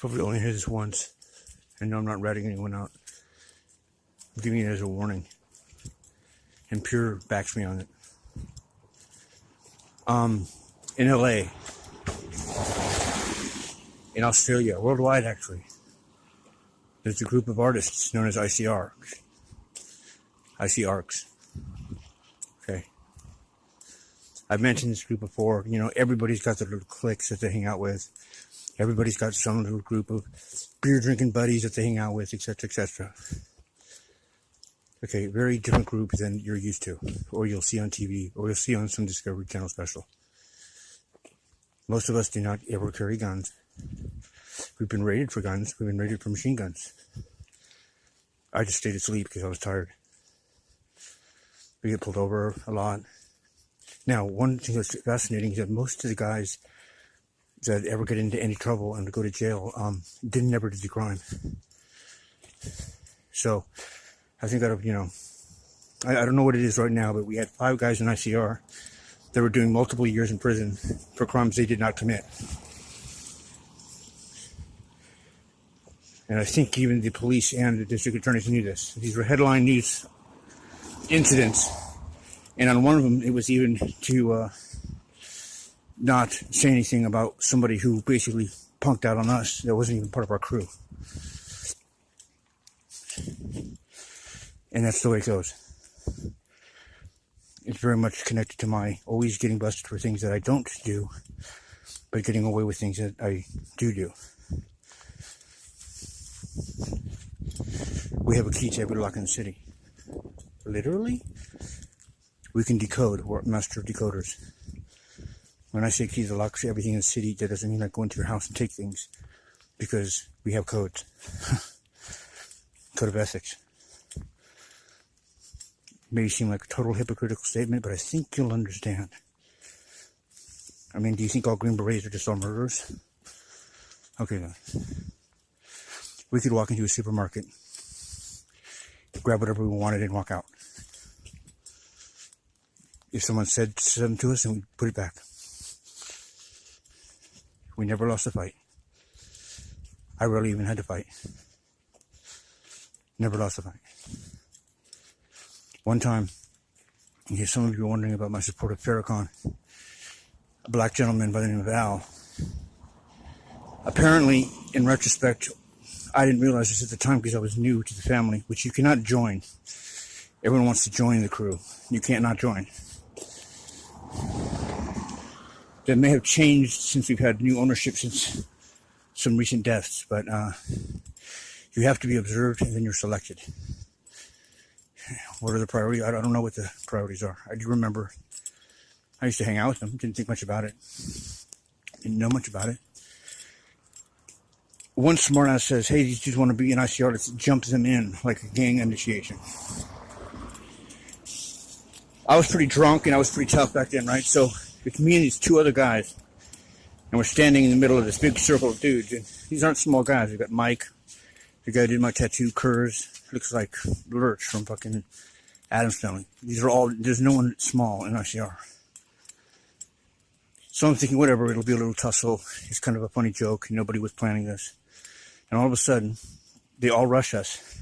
Hopefully only hear this once. I know I'm not ratting anyone out. I'm giving it as a warning. And Pure backs me on it. In LA, in Australia, worldwide actually, there's a group of artists known as ICARCs. Okay. I've mentioned this group before. You know, everybody's got their little cliques that they hang out with. Everybody's got some little group of beer drinking buddies that they hang out with, etc., etc. Okay, very different group than you're used to, or you'll see on TV, or you'll see on some Discovery Channel special. Most of us do not ever carry guns. We've been raided for guns. We've been raided for machine guns. I just stayed asleep because I was tired. We get pulled over a lot. Now, one thing that's fascinating is that most of the guys that ever get into any trouble and go to jail didn't ever do the crime. So, I think out of, I don't know what it is right now, but we had 5 guys in ICR that were doing multiple years in prison for crimes they did not commit. And I think even the police and the district attorneys knew this. These were headline news incidents. And on one of them, it was even to not say anything about somebody who basically punked out on us that wasn't even part of our crew. And that's the way it goes. It's very much connected to my always getting busted for things that I don't do, but getting away with things that I do. We have a key to every lock in the city. Literally, we can decode. We're master of decoders. When I say key to the lock for everything in the city, that doesn't mean I go into your house and take things, because we have codes. Code of ethics. May seem like a total hypocritical statement, but I think you'll understand. I mean, do you think all Green Berets are just all murderers? Okay then. We could walk into a supermarket, grab whatever we wanted, and walk out. If someone said something to us, and we put it back. We never lost a fight. I rarely even had to fight. Never lost a fight. One time, in case some of you are wondering about my support of Farrakhan, a black gentleman by the name of Al, apparently, in retrospect, I didn't realize this at the time because I was new to the family, which you cannot join. Everyone wants to join the crew. You can't not join. That may have changed since we've had new ownership since some recent deaths, but you have to be observed and then you're selected. What are the priorities? I don't know what the priorities are. I do remember I used to hang out with them. Didn't think much about it. Didn't know much about it. One smartass says, hey, these dudes want to be in ICR. Let's jump them in like a gang initiation. I was pretty drunk and I was pretty tough back then, right? So it's me and these 2 other guys. And we're standing in the middle of this big circle of dudes. And these aren't small guys. We've got Mike, the guy who did my tattoo, Kurz. Looks like Lurch from fucking Addams Family. These are all, there's no one small in ICR. So I'm thinking, whatever, it'll be a little tussle. It's kind of a funny joke. Nobody was planning this. And all of a sudden, they all rush us.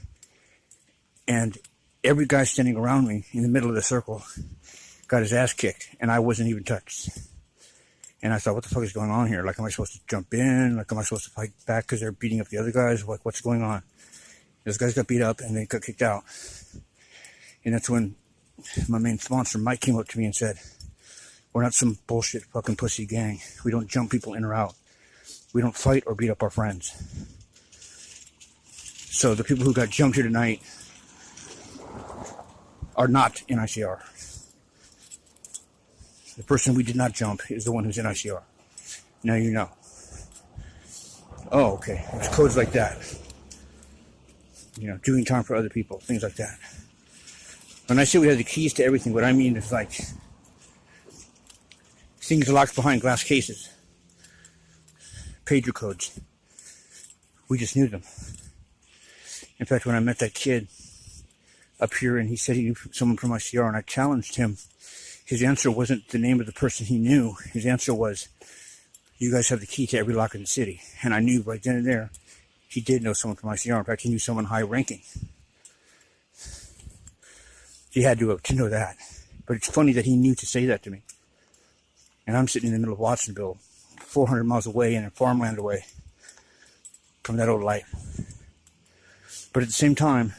And every guy standing around me in the middle of the circle got his ass kicked. And I wasn't even touched. And I thought, what the fuck is going on here? Like, am I supposed to jump in? Like, am I supposed to fight back because they're beating up the other guys? What's going on? Those guys got beat up and they got kicked out. And that's when my main sponsor, Mike, came up to me and said, we're not some bullshit fucking pussy gang. We don't jump people in or out. We don't fight or beat up our friends. So the people who got jumped here tonight are not in ICR. The person we did not jump is the one who's in ICR. Now you know. Oh, okay. There's codes like that. Doing time for other people, things like that. When I say we have the keys to everything, what I mean is like things locked behind glass cases. Pager codes. We just knew them. In fact, when I met that kid up here and he said he knew someone from ICR and I challenged him, his answer wasn't the name of the person he knew. His answer was, you guys have the key to every lock in the city. And I knew right then and there, he did know someone from ICR. In fact, he knew someone high ranking. He had to know that. But it's funny that he knew to say that to me. And I'm sitting in the middle of Watsonville, 400 miles away and in farmland away from that old life. But at the same time,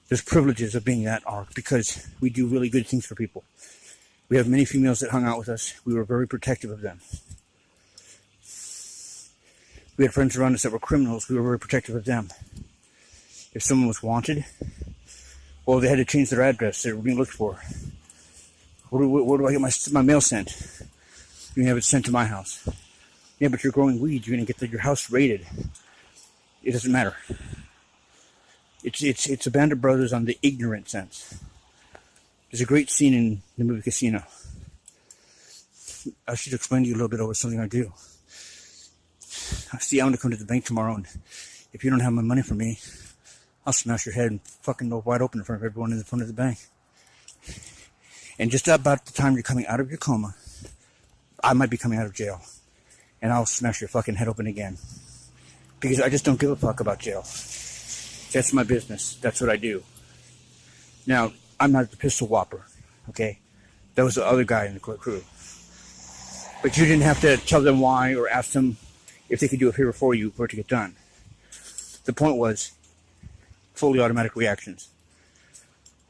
there's privileges of being that ARC because we do really good things for people. We have many females that hung out with us. We were very protective of them. We had friends around us that were criminals. We were very protective of them. If someone was wanted, well, they had to change their address. They were being looked for. Where do I get my mail sent? You can have it sent to my house. Yeah, but you're growing weed. You're going to get your house raided. It doesn't matter. It's a band of brothers on the ignorant sense. There's a great scene in the movie Casino. I should explain to you a little bit over something I do. See, I'm going to come to the bank tomorrow, and if you don't have my money for me, I'll smash your head and fucking go wide open in front of everyone in the front of the bank. And just about the time you're coming out of your coma, I might be coming out of jail, and I'll smash your fucking head open again. Because I just don't give a fuck about jail. That's my business. That's what I do. Now, I'm not the pistol whopper, okay? That was the other guy in the crew. But you didn't have to tell them why or ask them if they could do a favor for you for it to get done. The point was fully automatic reactions.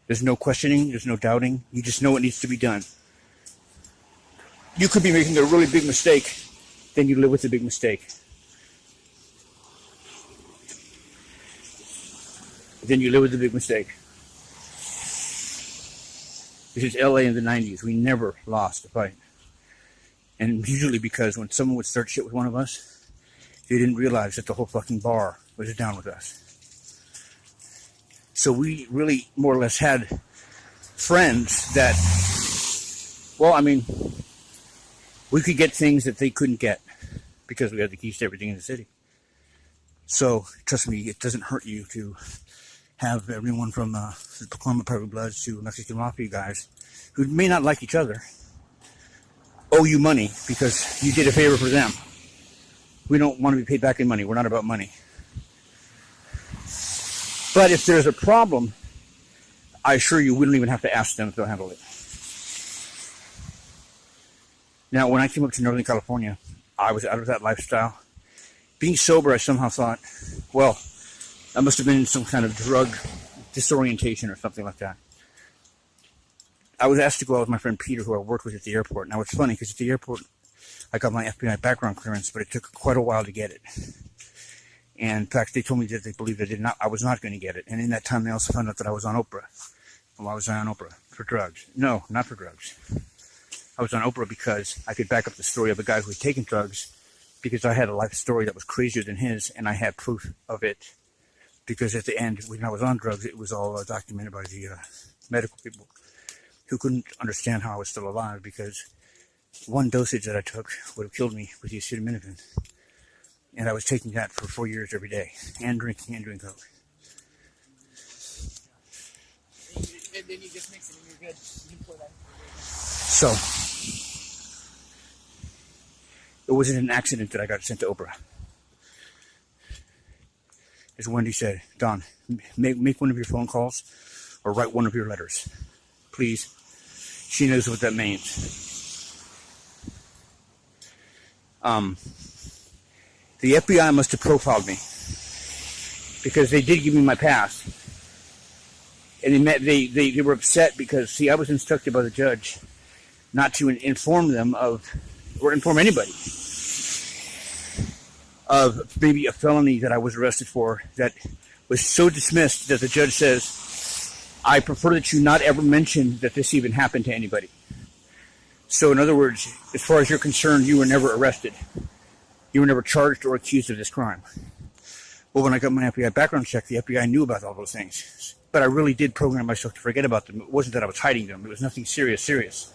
There's no questioning. There's no doubting. You just know it needs to be done. You could be making a really big mistake. Then you live with the big mistake. Then you live with the big mistake. This is LA in the 90s. We never lost a fight. And usually because when someone would start shit with one of us, they didn't realize that the whole fucking bar was down with us. So we really more or less had friends that, well, I mean, we could get things that they couldn't get because we had the keys to everything in the city. So, trust me, it doesn't hurt you to have everyone from the Pacoima Private Bloods to Mexican Mafia guys who may not like each other owe you money because you did a favor for them. We don't want to be paid back in money. We're not about money. But if there's a problem, I assure you we don't even have to ask them if they'll handle it. Now, when I came up to Northern California, I was out of that lifestyle. Being sober, I somehow thought, well, I must have been in some kind of drug disorientation or something like that. I was asked to go out with my friend Peter, who I worked with at the airport. Now, it's funny, because at the airport, I got my FBI background clearance, but it took quite a while to get it. And in fact, they told me that they believed I was not going to get it. And in that time, they also found out that I was on Oprah. And why was I on Oprah? For drugs. No, not for drugs. I was on Oprah because I could back up the story of a guy who had taken drugs, because I had a life story that was crazier than his, and I had proof of it. Because at the end, when I was on drugs, it was all documented by the medical people who couldn't understand how I was still alive, because one dosage that I took would have killed me with the acetaminophen. And I was taking that for 4 years every day, and drinking and doing coke. And then you just mix it and you're good. You can pour that. So, it wasn't an accident that I got sent to Oprah. As Wendy said, Don, make one of your phone calls or write one of your letters. Please. She knows what that means. The FBI must have profiled me, because they did give me my past. And they were upset because, see, I was instructed by the judge not to inform them of, or inform anybody of maybe a felony that I was arrested for that was so dismissed that the judge says, I prefer that you not ever mention that this even happened to anybody. So in other words, as far as you're concerned, you were never arrested. You were never charged or accused of this crime. Well, when I got my FBI background check, the FBI knew about all those things. But I really did program myself to forget about them. It wasn't that I was hiding them. It was nothing serious.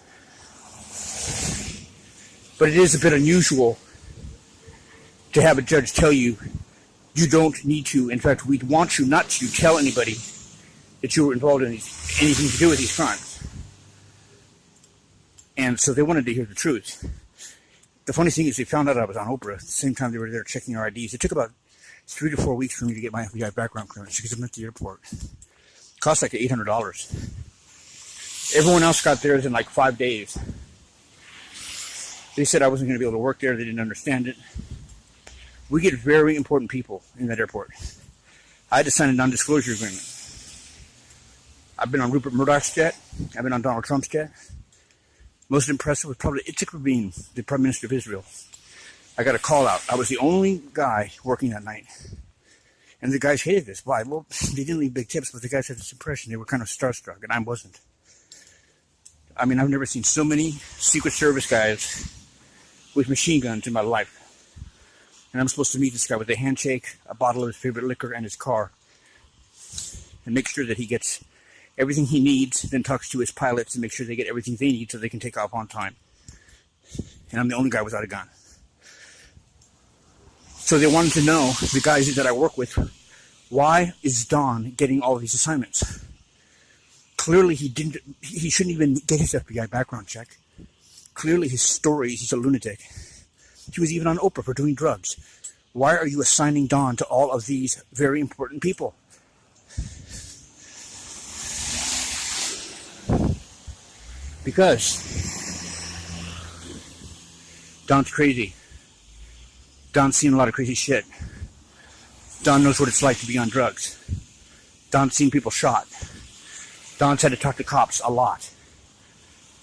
But it is a bit unusual to have a judge tell you, you don't need to. In fact, we want you not to tell anybody that you were involved in anything to do with these crimes. And so they wanted to hear the truth. The funny thing is they found out I was on Oprah at the same time they were there checking our IDs. It took about 3 to 4 weeks for me to get my FBI background clearance because I'm at the airport. It cost like $800. Everyone else got theirs in like 5 days. They said I wasn't going to be able to work there. They didn't understand it. We get very important people in that airport. I had to sign a non-disclosure agreement. I've been on Rupert Murdoch's jet. I've been on Donald Trump's jet. Most impressive was probably Itzhak Rabin, the Prime Minister of Israel. I got a call out. I was the only guy working that night. And the guys hated this. Why? Well, they didn't leave big tips, but the guys had this impression. They were kind of starstruck, and I wasn't. I mean, I've never seen so many Secret Service guys with machine guns in my life. And I'm supposed to meet this guy with a handshake, a bottle of his favorite liquor, and his car. And make sure that he gets everything he needs, then talks to his pilots and make sure they get everything they need so they can take off on time. And I'm the only guy without a gun. So they wanted to know, the guys that I work with, why is Don getting all of these assignments? Clearly he shouldn't even get his FBI background check. Clearly his stories, he's a lunatic. He was even on Oprah for doing drugs. Why are you assigning Don to all of these very important people? Because Don's crazy. Don's seen a lot of crazy shit. Don knows what it's like to be on drugs. Don's seen people shot. Don's had to talk to cops a lot.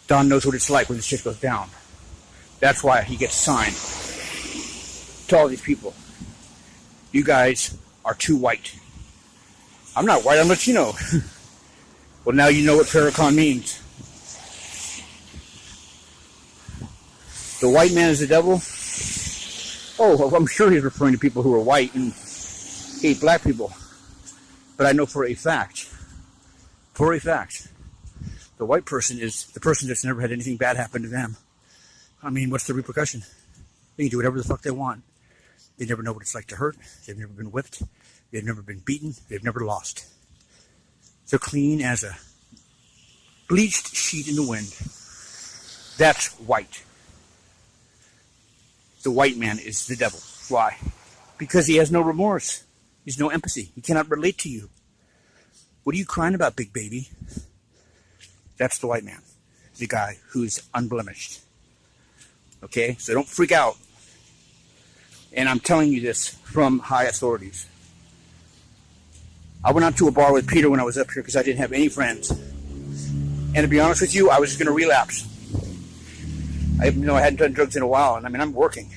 Don knows what it's like when this shit goes down. That's why he gets signed to all these people. You guys are too white. I'm not white, I'm Latino. Well, now you know what Farrakhan means. The white man is the devil? Oh, well, I'm sure he's referring to people who are white and hate black people. But I know for a fact, the white person is the person that's never had anything bad happen to them. I mean, what's the repercussion? They can do whatever the fuck they want. They never know what it's like to hurt. They've never been whipped. They've never been beaten. They've never lost. They're clean as a bleached sheet in the wind. That's white. The white man is the devil. Why? Because he has no remorse. He has no empathy. He cannot relate to you. What are you crying about, big baby? That's the white man. The guy who's unblemished. Okay? So don't freak out. And I'm telling you this from high authorities. I went out to a bar with Peter when I was up here because I didn't have any friends. And to be honest with you, I was just going to relapse. I hadn't done drugs in a while, and I mean, I'm working.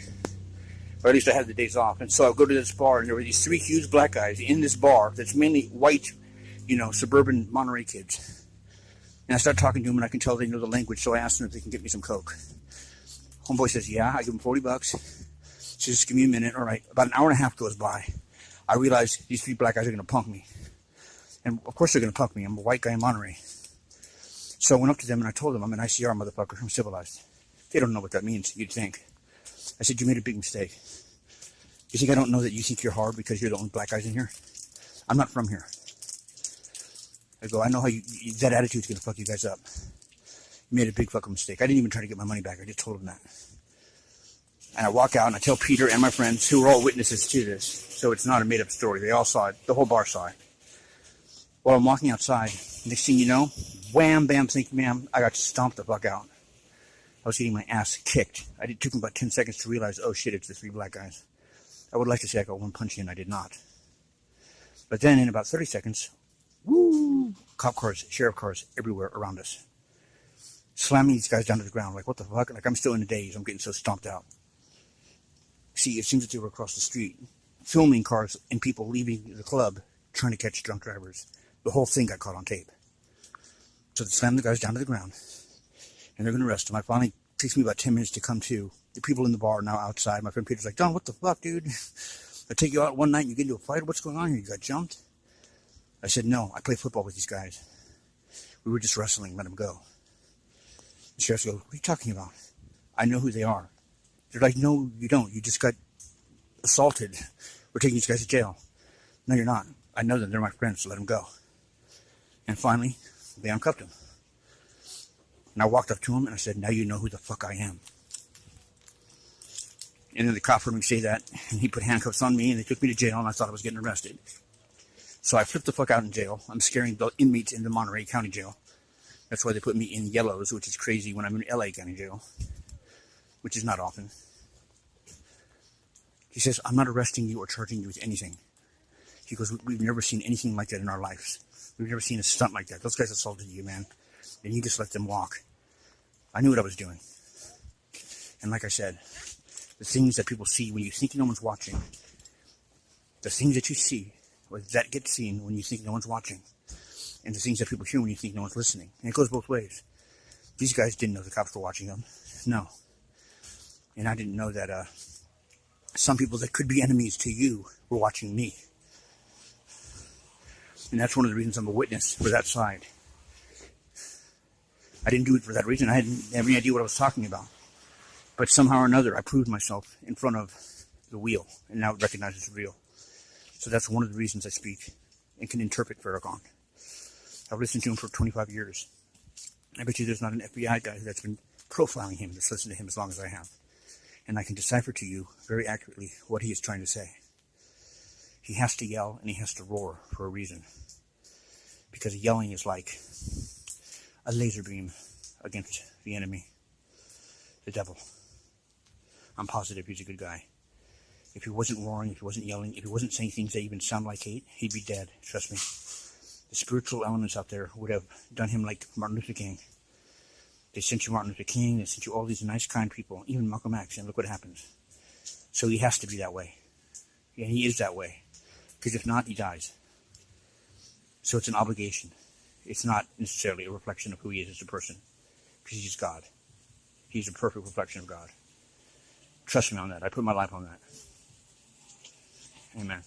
Or at least I had the days off. And so I'll go to this bar, and there were these 3 huge black guys in this bar that's mainly white, suburban Monterey kids. And I start talking to them, and I can tell they know the language, so I ask them if they can get me some Coke. Homeboy says, yeah. I give him $40. Says, just give me a minute. All right. About an hour and a half goes by. I realize these 3 black guys are going to punk me. And of course they're going to punk me. I'm a white guy in Monterey. So I went up to them, and I told them, I'm an ICR motherfucker. I'm civilized. They don't know what that means, you'd think. I said, you made a big mistake. You think I don't know that you think you're hard because you're the only black guys in here? I'm not from here. I go, I know how that attitude's going to fuck you guys up. You made a big fucking mistake. I didn't even try to get my money back. I just told them that. And I walk out and I tell Peter and my friends, who are all witnesses to this, so it's not a made-up story. They all saw it. The whole bar saw it. While I'm walking outside, next thing you know, wham, bam, thank you, ma'am, I got stomped the fuck out. I was getting my ass kicked. It took me about 10 seconds to realize, oh shit, it's the 3 black guys. I would like to say I got one punch in, I did not. But then in about 30 seconds, woo, cop cars, sheriff cars everywhere around us. Slamming these guys down to the ground, like what the fuck? Like I'm still in a daze, I'm getting so stomped out. See, it seems that they were across the street, filming cars and people leaving the club, trying to catch drunk drivers. The whole thing got caught on tape. So they slammed the guys down to the ground. And they're going to arrest him. It takes me about 10 minutes to come to. The people in the bar are now outside. My friend Peter's like, Don, what the fuck, dude? I take you out one night and you get into a fight? What's going on here? You got jumped? I said, no, I play football with these guys. We were just wrestling. Let them go. The sheriff goes, what are you talking about? I know who they are. They're like, no, you don't. You just got assaulted. We're taking these guys to jail. No, you're not. I know them. They're my friends, so let them go. And finally, they uncuffed him. And I walked up to him and I said, now you know who the fuck I am. And then the cop heard me say that, and he put handcuffs on me, and they took me to jail, and I thought I was getting arrested. So I flipped the fuck out in jail. I'm scaring the inmates in the Monterey County Jail. That's why they put me in yellows, which is crazy when I'm in LA County Jail, which is not often. He says, I'm not arresting you or charging you with anything. He goes, we've never seen anything like that in our lives. We've never seen a stunt like that. Those guys assaulted you, man. And you just let them walk. I knew what I was doing. And like I said, the things that people see when you think no one's watching, the things that you see, or that get seen when you think no one's watching, and the things that people hear when you think no one's listening. And it goes both ways. These guys didn't know the cops were watching them. No. And I didn't know that some people that could be enemies to you were watching me. And that's one of the reasons I'm a witness for that side. I didn't do it for that reason. I didn't have any idea what I was talking about. But somehow or another, I proved myself in front of the wheel, and now it recognizes it's real. So that's one of the reasons I speak and can interpret Farrakhan. I've listened to him for 25 years. I bet you there's not an FBI guy that's been profiling him that's listened to him as long as I have. And I can decipher to you very accurately what he is trying to say. He has to yell and he has to roar for a reason. Because yelling is like a laser beam against the enemy, the devil. I'm positive he's a good guy. If he wasn't roaring, if he wasn't yelling, if he wasn't saying things that even sound like hate, he'd be dead, trust me. The spiritual elements out there would have done him like Martin Luther King. They sent you Martin Luther King, they sent you all these nice, kind people, even Malcolm X, and look what happens. So he has to be that way. And he is that way. Because if not, he dies. So it's an obligation. It's not necessarily a reflection of who he is as a person. Because he's God. He's a perfect reflection of God. Trust me on that. I put my life on that. Amen.